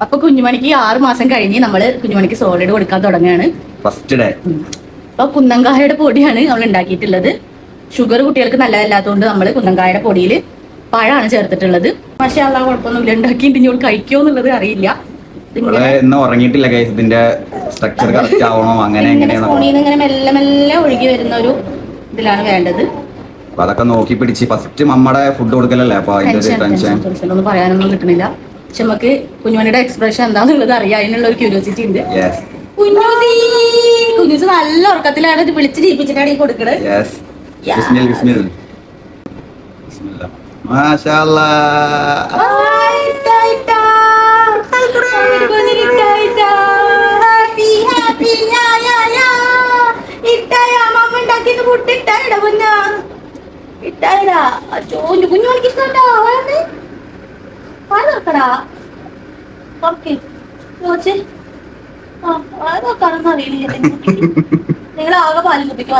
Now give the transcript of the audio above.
അപ്പൊ കുഞ്ഞുമണിക്ക് 6 മാസം കഴിഞ്ഞ് നമ്മള് കുഞ്ഞുമണിക്ക് സോളിഡ് കൊടുക്കാൻ തുടങ്ങുകയാണ്. First day. അപ്പൊ കുന്നങ്കായയുടെ പൊടിയാണ് നമ്മൾ ഉണ്ടാക്കിയിട്ടുള്ളത്. ഷുഗർ കുട്ടികൾക്ക് നല്ലതല്ലാത്തതുകൊണ്ട് നമ്മൾ കുന്നങ്കായയുടെ പൊടിയിൽ പഴമാണ് ചേർത്തിട്ടുള്ളത്. പക്ഷെ അതാ കുഴപ്പമൊന്നുമില്ല, ഉണ്ടാക്കിയിട്ട് ഇനി കഴിക്കുമോ എന്നുള്ളത് അറിയില്ല. ഉറങ്ങിയിട്ടില്ല ഗൈസ്, ഇതിന്റെ സ്ട്രക്ചർ കറക്റ്റ് ആവണോ അങ്ങനെ ഇങ്ങനെ മെല്ലെ മെല്ലെ ഒഴുകി വരുന്ന ഒരു ഇതിലാണ് വേണ്ടത്. അപ്പൊ അതൊക്കെ നോക്കി പിടിച്ച് ഫസ്റ്റ് നമ്മുടെ ഫുഡ് കൊടുക്കലല്ലേ, അപ്പൊ അതിന്റെ ടെൻഷൻ ഒന്നും പറയാനൊന്നും കിട്ടണില്ല. പക്ഷെ നമുക്ക് കുഞ്ഞുമണിയുടെ എക്സ്പ്രഷൻ എന്താന്നുള്ളത് അറിയാം, അതിനുള്ള ഒരു ക്യൂരിയോസിറ്റി ഉണ്ട്. കുഞ്ഞൂസ് നല്ല ഉറക്കത്തിലാണ് ഇത് വിളിച്ച് ജീവിപ്പിച്ചിട്ടാണ് ഈ കൊടുക്കണത്. നിങ്ങൾ ആകെ പാലും കുപ്പിക്ക്